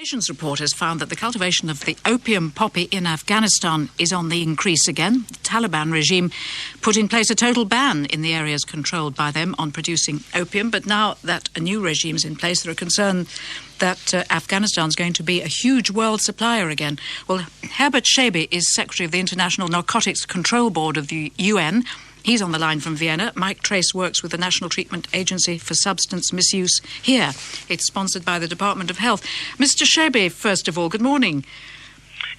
Nations report has found that the cultivation of the opium poppy in Afghanistan is on the increase again. The Taliban regime put in place a total ban in the areas controlled by them on producing opium, but now that a new regime is in place, there are concerns that Afghanistan is going to be a huge world supplier again. Well, Herbert Shaby is Secretary of the International Narcotics Control Board of the UN. He's on the line from Vienna. Mike Trace works with the National Treatment Agency for Substance Misuse here. It's sponsored by the Department of Health. Mr. Shaby, first of all, good morning.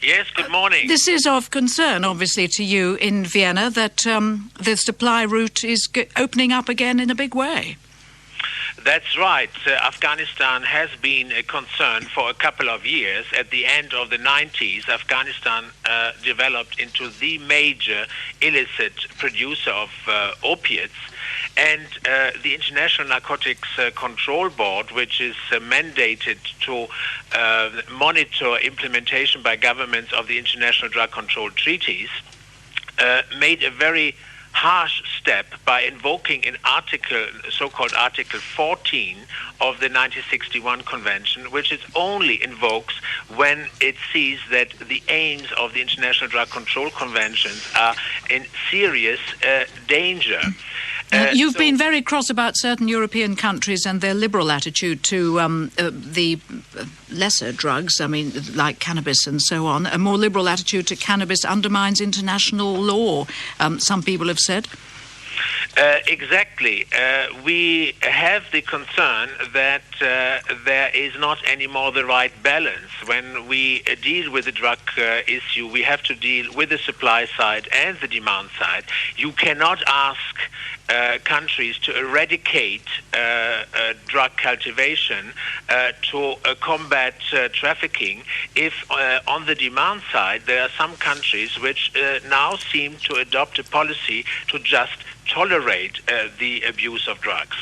Yes, good morning. This is of concern, obviously, to you in Vienna, that the supply route is opening up again in a big way. That's right. Afghanistan has been a concern for a couple of years. At the end of the 90s, Afghanistan developed into the major illicit producer of opiates. And the International Narcotics Control Board, which is mandated to monitor implementation by governments of the international drug control treaties, made a very harsh step by invoking an article, so-called Article 14 of the 1961 Convention, which it only invokes when it sees that the aims of the International Drug Control Conventions are in serious danger. You've been very cross about certain European countries and their liberal attitude to the lesser drugs, like cannabis and so on. A more liberal attitude to cannabis undermines international law, some people have said. Exactly. We have the concern that there is not anymore the right balance. When we deal with the drug issue, we have to deal with the supply side and the demand side. You cannot ask countries to eradicate drug cultivation to combat trafficking if on the demand side there are some countries which now seem to adopt a policy to just tolerate the abuse of drugs.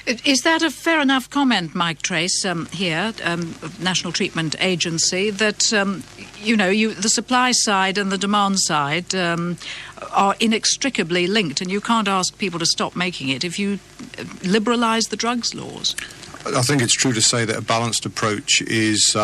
Is that a fair enough comment, Mike Trace, here, National Treatment Agency, that, the supply side and the demand side are inextricably linked, and you can't ask people to stop making it if you liberalise the drugs laws? I think it's true to say that a balanced approach is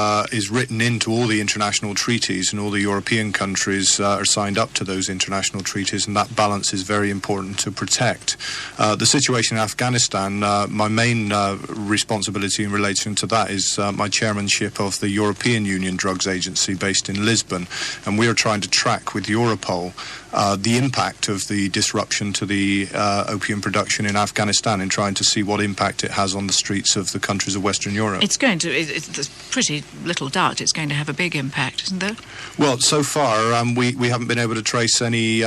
written into all the international treaties, and all the European countries are signed up to those international treaties, and that balance is very important to protect. The situation in Afghanistan, my main responsibility in relation to that is my chairmanship of the European Union Drugs Agency based in Lisbon, and we are trying to track with Europol the impact of the disruption to the opium production in Afghanistan, and trying to see what impact it has on the streets of the countries of Western Europe. There's pretty little doubt it's going to have a big impact, isn't there? Well, so far we haven't been able to trace any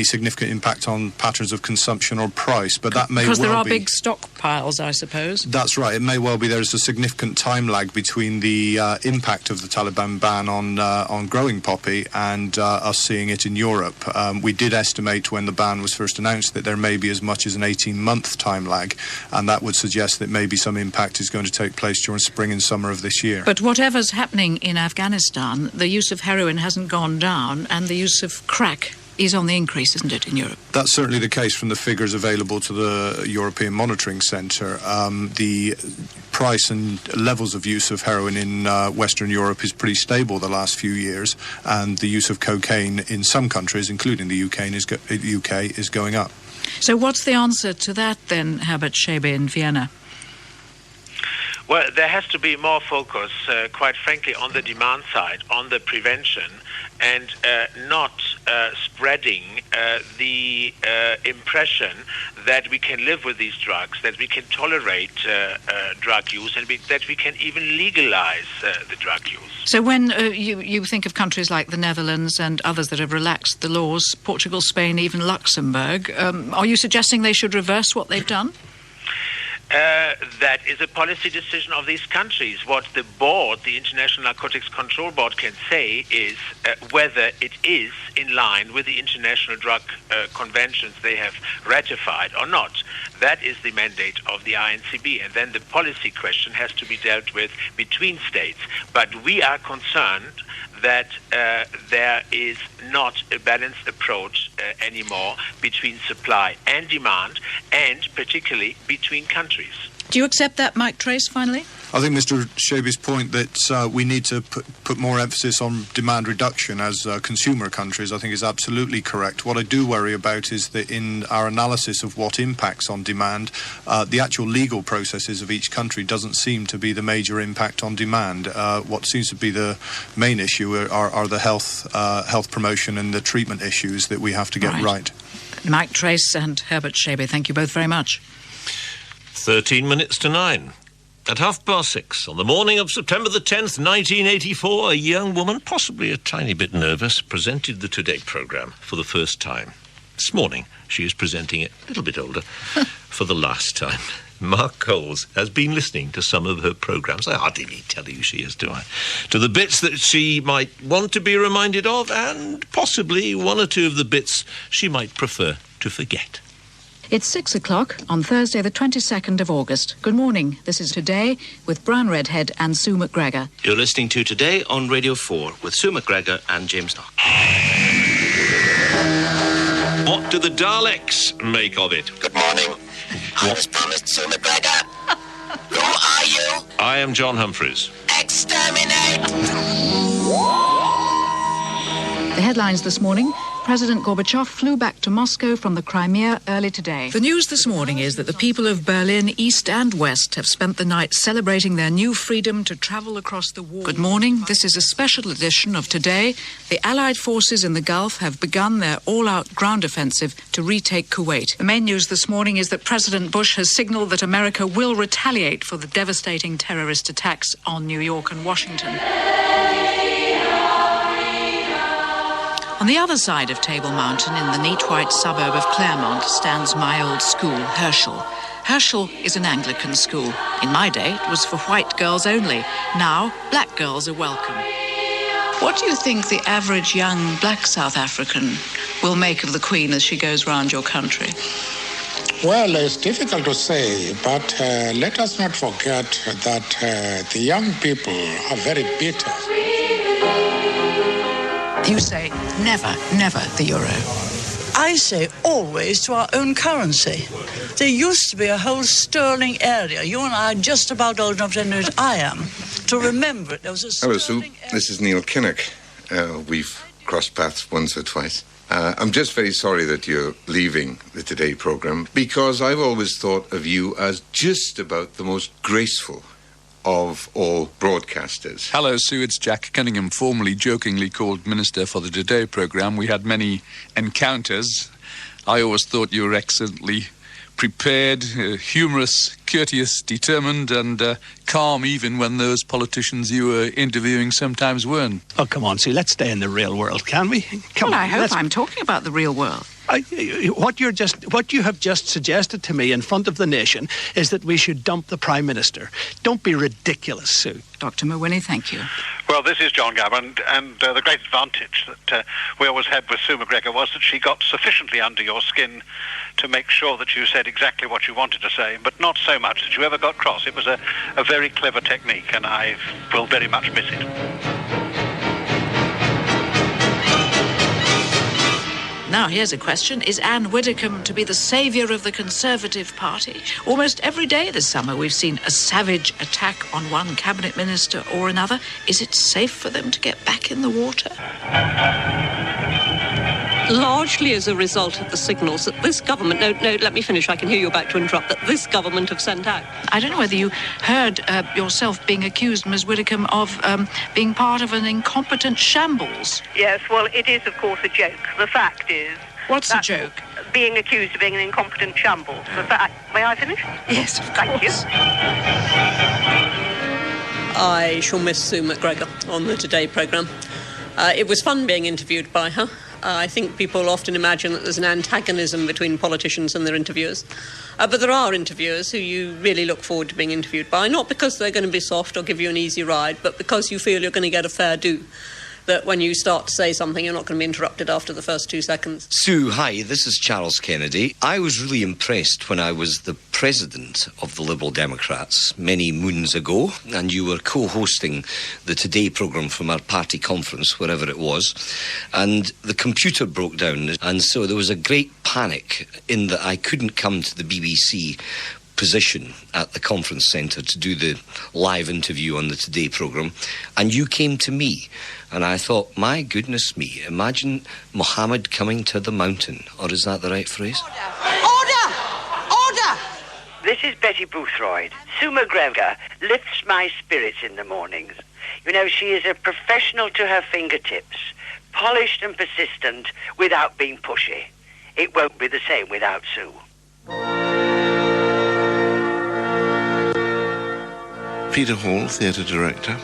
significant impact on patterns of consumption or price, but that may well be... Because there are big stockpiles, I suppose. That's right. It may well be there's a significant time lag between the impact of the Taliban ban on growing poppy and us seeing it in Europe. We did estimate when the ban was first announced that there may be as much as an 18-month time lag, and that would suggest that maybe some impact is going to take place during spring and summer of this year. But whatever's happening in Afghanistan, the use of heroin hasn't gone down, and the use of crack is on the increase, isn't it, in Europe? That's certainly the case from the figures available to the European Monitoring Centre. The price and levels of use of heroin in Western Europe is pretty stable the last few years, and the use of cocaine in some countries, including the UK, is going up. So what's the answer to that then, Herbert Shaby in Vienna? Well, there has to be more focus, quite frankly, on the demand side, on the prevention, and not spreading the impression that we can live with these drugs, that we can tolerate drug use, and that we can even legalize the drug use. So when you think of countries like the Netherlands and others that have relaxed the laws, Portugal, Spain, even Luxembourg, are you suggesting they should reverse what they've done? That is a policy decision of these countries. What the board, the International Narcotics Control Board, can say is whether it is in line with the international drug conventions they have ratified or not. That is the mandate of the INCB, and then the policy question has to be dealt with between states. But we are concerned that there is not a balanced approach anymore between supply and demand, and particularly between countries. Do you accept that, Mike Trace, finally? I think Mr. Shaby's point that we need to put more emphasis on demand reduction as consumer countries, I think, is absolutely correct. What I do worry about is that in our analysis of what impacts on demand, the actual legal processes of each country doesn't seem to be the major impact on demand. What seems to be the main issue are the health promotion and the treatment issues that we have to get right. Mike Trace and Herbert Shaby, thank you both very much. 13 minutes to 9. At 6:30 on the morning of September the 10th, 1984, a young woman, possibly a tiny bit nervous, presented the Today programme for the first time. This morning, she is presenting it, a little bit older, for the last time. Mark Coles has been listening to some of her programmes. I hardly need to tell you she is, do I? To the bits that she might want to be reminded of, and possibly one or two of the bits she might prefer to forget. It's 6 o'clock on Thursday, the 22nd of August. Good morning. This is Today with Brian Redhead and Sue MacGregor. You're listening to Today on Radio 4 with Sue MacGregor and James Knock. What do the Daleks make of it? Good morning. I was promised Sue MacGregor. Who are you? I am John Humphreys. Exterminate! The headlines this morning: President Gorbachev flew back to Moscow from the Crimea early today. The news this morning is that the people of Berlin, East and West, have spent the night celebrating their new freedom to travel across the war. Good morning. This is a special edition of Today. The Allied forces in the Gulf have begun their all-out ground offensive to retake Kuwait. The main news this morning is that President Bush has signalled that America will retaliate for the devastating terrorist attacks on New York and Washington. On the other side of Table Mountain, in the neat white suburb of Claremont, stands my old school, Herschel. Herschel is an Anglican school. In my day, it was for white girls only. Now, black girls are welcome. What do you think the average young black South African will make of the Queen as she goes round your country? Well, it's difficult to say, but let us not forget that the young people are very bitter. You say never, never the euro. I say always to our own currency. There used to be a whole sterling area. You and I are just about old enough to know it. I am. To remember it, there was a sterling Hello, Sue. This is Neil Kinnock. We've crossed paths once or twice. I'm just very sorry that you're leaving the Today programme, because I've always thought of you as just about the most graceful of all broadcasters. Hello, Sue, it's Jack Cunningham, formerly jokingly called Minister for the Today programme. We had many encounters. I always thought you were excellently prepared, humorous, courteous, determined and calm even when those politicians you were interviewing sometimes weren't. Oh, come on, Sue, let's stay in the real world, can we? Come on, I hope I'm talking about the real world. What you have just suggested to me in front of the nation is that we should dump the Prime Minister. Don't be ridiculous, Sue. Dr. Mawhinney, thank you. Well, this is John Gavin, and the great advantage that we always had with Sue MacGregor was that she got sufficiently under your skin to make sure that you said exactly what you wanted to say, but not so much that you ever got cross. It was a very clever technique, and I will very much miss it. Now, here's a question. Is Anne Widdecombe to be the saviour of the Conservative Party? Almost every day this summer we've seen a savage attack on one cabinet minister or another. Is it safe for them to get back in the water? Largely as a result of the signals that this government... No, let me finish. I can hear you about to interrupt. That this government have sent out. I don't know whether you heard yourself being accused, Ms. Widdecombe, of being part of an incompetent shambles. Yes, well, it is, of course, a joke. The fact is... What's the joke? Being accused of being an incompetent shambles. The fact... May I finish? Yes, of course. Thank you. I shall miss Sue MacGregor on the Today programme. It was fun being interviewed by her. I think people often imagine that there's an antagonism between politicians and their interviewers. But there are interviewers who you really look forward to being interviewed by, not because they're going to be soft or give you an easy ride, but because you feel you're going to get a fair do. That when you start to say something, you're not going to be interrupted after the first 2 seconds. Sue, hi, this is Charles Kennedy. I was really impressed when I was the president of the Liberal Democrats many moons ago, and you were co-hosting the Today programme from our party conference, wherever it was, and the computer broke down, and so there was a great panic in that I couldn't come to the BBC position at the conference centre to do the live interview on the Today programme, and you came to me, and I thought, my goodness me, imagine Muhammad coming to the mountain. Or is that the right phrase? Order! This is Betty Boothroyd. Sue MacGregor lifts my spirits in the mornings. You know, she is a professional to her fingertips, polished and persistent without being pushy. It won't be the same without Sue. Peter Hall, theatre director.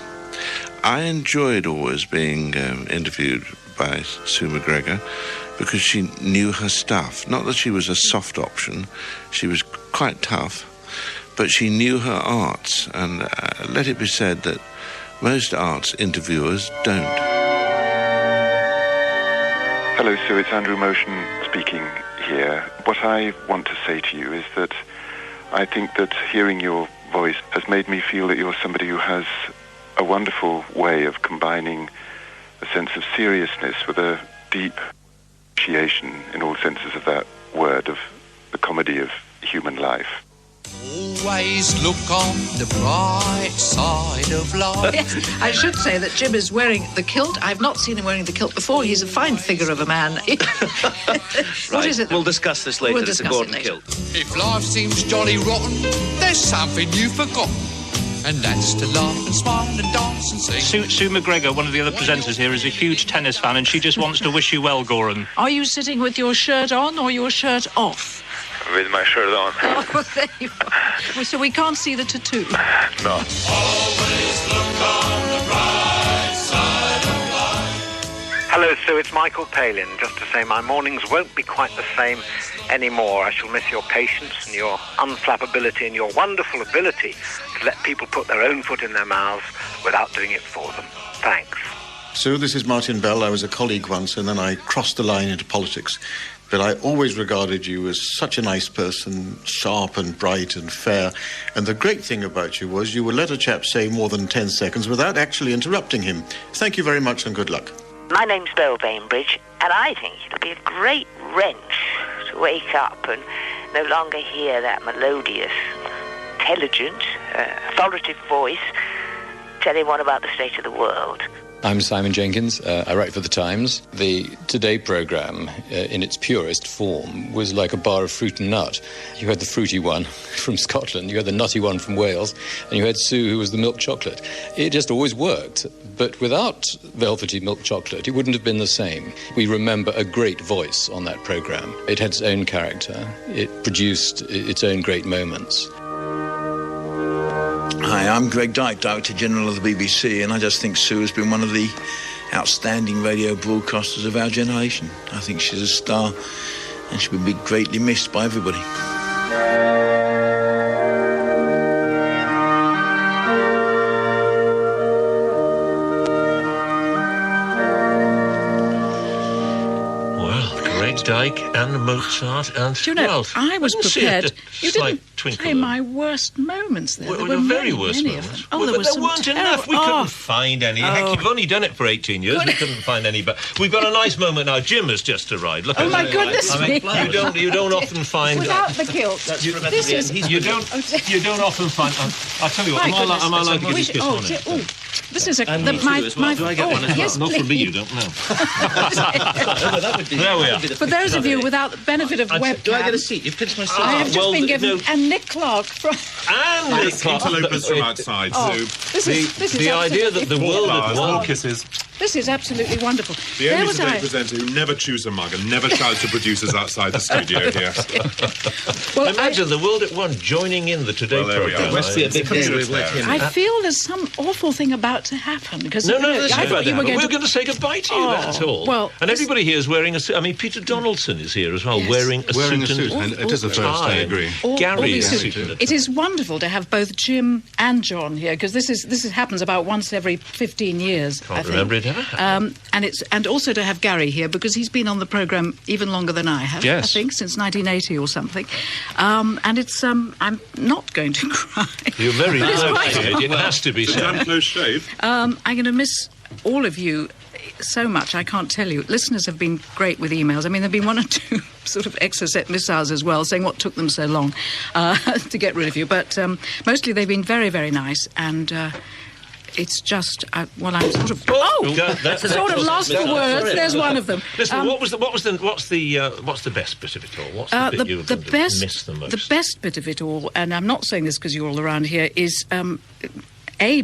I enjoyed always being interviewed by Sue MacGregor because she knew her stuff. Not that she was a soft option, she was quite tough, but she knew her arts, and let it be said that most arts interviewers don't. Hello, Sue, it's Andrew Motion speaking here. What I want to say to you is that I think that hearing your voice has made me feel that you're somebody who has a wonderful way of combining a sense of seriousness with a deep appreciation, in all senses of that word, of the comedy of human life. Always look on the bright side of life. Yes, I should say that Jim is wearing the kilt. I've not seen him wearing the kilt before. He's a fine figure of a man. What is it? We'll discuss this later. It's a Gordon kilt. If life seems jolly rotten, there's something you've forgotten. And that's to laugh and smile and dance and sing. Sue MacGregor, one of the other presenters here, is a huge tennis fan, and she just wants to wish you well, Goran. Are you sitting with your shirt on or your shirt off? With my shirt on. Oh, there you are. So we can't see the tattoo. No. Always look on the bright side of life. Hello, Sue. It's Michael Palin. Just to say my mornings won't be quite the same anymore. I shall miss your patience and your unflappability and your wonderful ability to let people put their own foot in their mouths without doing it for them. Thanks. Sue, this is Martin Bell. I was a colleague once, and then I crossed the line into politics. But I always regarded you as such a nice person, sharp and bright and fair. And the great thing about you was you would let a chap say more than 10 seconds without actually interrupting him. Thank you very much and good luck. My name's Beryl Bainbridge, and I think it'll be a great wrench to wake up and no longer hear that melodious, intelligent, authoritative voice telling one about the state of the world. I'm Simon Jenkins. I write for The Times. The Today programme, in its purest form, was like a bar of fruit and nut. You had the fruity one from Scotland, you had the nutty one from Wales, and you had Sue, who was the milk chocolate. It just always worked. But without velvety milk chocolate, it wouldn't have been the same. We remember a great voice on that programme. It had its own character. It produced its own great moments. Hi, I'm Greg Dyke, Director General of the BBC, and I just think Sue has been one of the outstanding radio broadcasters of our generation. I think she's a star, and she will be greatly missed by everybody. Dyke and Mozart and... Do you know, well, I was prepared. You didn't twinkle play my worst moments there. Well, there were very many, worst many moments. Of them. Oh, well, there weren't enough. We couldn't find any. Heck, you've only done it for 18 years. We couldn't find any. But we've got a nice moment now. Jim has just arrived. Look at my goodness me. You don't often find... Without the kilt. You don't often find... I'll tell you what, am I allowed to give you a kiss on it? This is and me too as well. Do I get one as well? Yes, not from me, you don't know. There we are. For those of you without the benefit of webcam... Do I get a seat? You've pinched my seat. I have just been given... And Nick Clark from... And Nick Clark. Interlopers from outside, Sue. This is the idea that the world had won... kisses. This is absolutely wonderful. The only Today presenter who never chews a mug and never shouts to producers outside the studio here. Well, imagine the world at one joining in the Today programme. I feel there's some awful thing about to happen. Because No, we're going to say goodbye to you, that's all. Well, and everybody here is wearing a suit. I mean, Peter Donaldson is here as well, wearing a suit. And it is a first, I agree. Gary is It is wonderful to have both Jim and John here, because this happens about once every 15 years. Can't remember it ever. And also to have Gary here, because he's been on the programme even longer than I have. Yes. I think since 1980 or something. And it's I'm not going to cry. You're very close. It has to be said. Damn close shave. I'm going to miss all of you so much, I can't tell you. Listeners have been great with emails. I mean, there have been one or two sort of Exocet missiles as well, saying what took them so long to get rid of you. But mostly they've been very, very nice, and it's just, I'm sort of... sort of lost for words. There's one of them. Listen, what's the best bit of it all? What's the bit you miss the most? The best bit of it all, and I'm not saying this because you're all around here, is...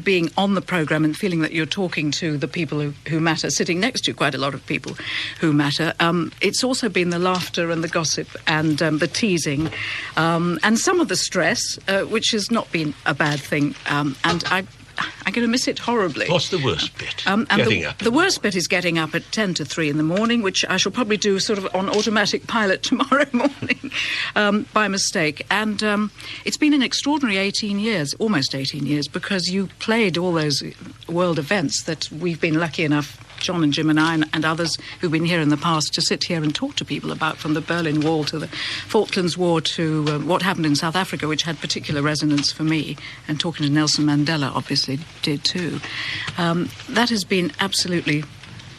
being on the programme and feeling that you're talking to the people who matter, sitting next to you, quite a lot of people who matter. It's also been the laughter and the gossip and the teasing and some of the stress, which has not been a bad thing. And I'm going to miss it horribly. What's the worst bit? Getting up. The worst bit is getting up at 10 to 3 in the morning, which I shall probably do sort of on automatic pilot tomorrow morning by mistake. And it's been an extraordinary 18 years, almost 18 years, because you played all those world events that we've been lucky enough, John and Jim and I and others who've been here in the past, to sit here and talk to people about, from the Berlin Wall to the Falklands War to what happened in South Africa, which had particular resonance for me, and talking to Nelson Mandela obviously did too. That has been absolutely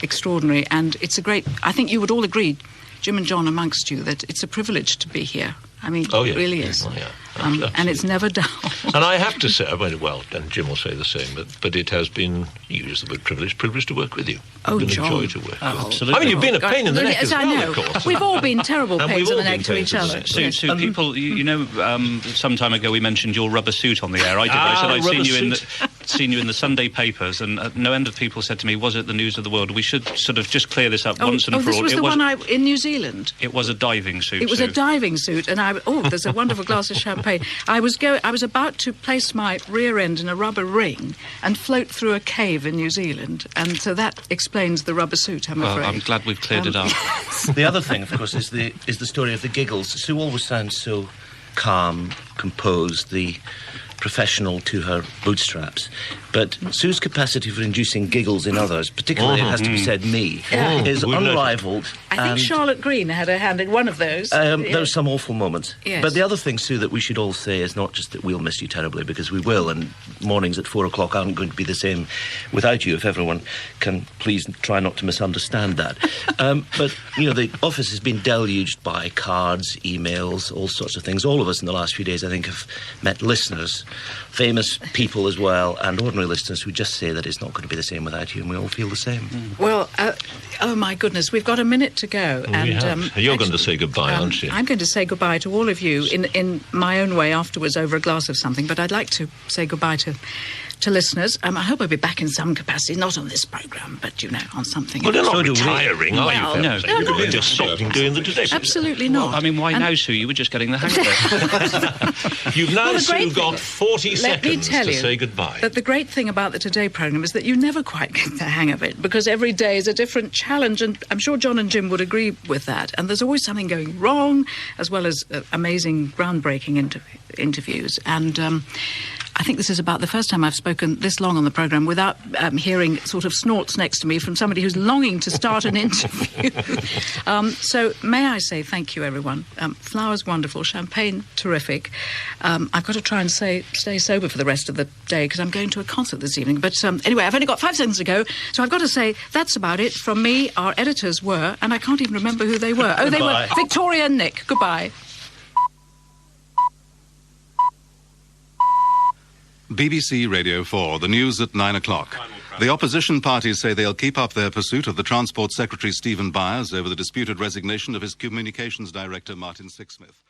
extraordinary, and it's a great... I think you would all agree, Jim and John amongst you, that it's a privilege to be here. I mean, it really is. Oh, yeah. And it's never dull. And I have to say, well, and Jim will say the same, but it has been, you use the word privilege to work with you. Oh, it's been John. a joy to work with. Absolutely. I mean, you've been a pain in the neck as well, I know. of course. We've all been terrible And pains we've in all the neck been to each pains in other. the neck. Sue, people, some time ago we mentioned your rubber suit on the air. I said I'd seen you in the Sunday papers, and no end of people said to me, was it the news of the world? We should sort of just clear this up once and for this all. Was the one in New Zealand? It was a diving suit. It was a diving suit, and there's a wonderful glass of champagne. I was about to place my rear end in a rubber ring and float through a cave in New Zealand, and so that explains the rubber suit, I'm afraid. I'm glad we've cleared it up. The other thing, of course, is the story of the giggles. Sue always sounds so calm, composed, the professional to her bootstraps. But Sue's capacity for inducing giggles in others, particularly, it has to be said, me, is unrivaled. I think Charlotte Green had a hand in one of those. There are some awful moments. Yes. But the other thing, Sue, that we should all say is not just that we'll miss you terribly, because we will, and mornings at 4 o'clock aren't going to be the same without you, if everyone can please try not to misunderstand that. But, the office has been deluged by cards, emails, all sorts of things. All of us in the last few days, I think, have met listeners, famous people as well, and ordinary listeners who just say that it's not going to be the same without you, and we all feel the same. Well, oh my goodness, we've got a minute to go. You're going to say goodbye, aren't you? I'm going to say goodbye to all of you in my own way afterwards over a glass of something, but I'd like to say goodbye to listeners. I hope I'll be back in some capacity, not on this programme, but, on something Well, else. they're not retiring, are you? No. You're just stopping doing the Today. Absolutely not. I mean, why now, Sue? You were just getting the hang of it. You've now, Sue, got 40 Let me seconds tell to you say goodbye. That the great thing about the Today programme is that you never quite get the hang of it, because every day is a different challenge, and I'm sure John and Jim would agree with that. And there's always something going wrong, as well as amazing, groundbreaking interviews. And I think this is about the first time I've spoken this long on the programme without hearing sort of snorts next to me from somebody who's longing to start an interview. So may I say thank you, everyone. Flowers wonderful, champagne terrific. I've got to try and stay sober for the rest of the day because I'm going to a concert this evening. But anyway, I've only got 5 seconds to go, so I've got to say that's about it from me. Our editors were, and I can't even remember who they were. Oh, they were Victoria and Nick. Goodbye. BBC Radio 4, the news at 9 o'clock. The opposition parties say they'll keep up their pursuit of the Transport Secretary Stephen Byers over the disputed resignation of his communications director Martin Sixsmith.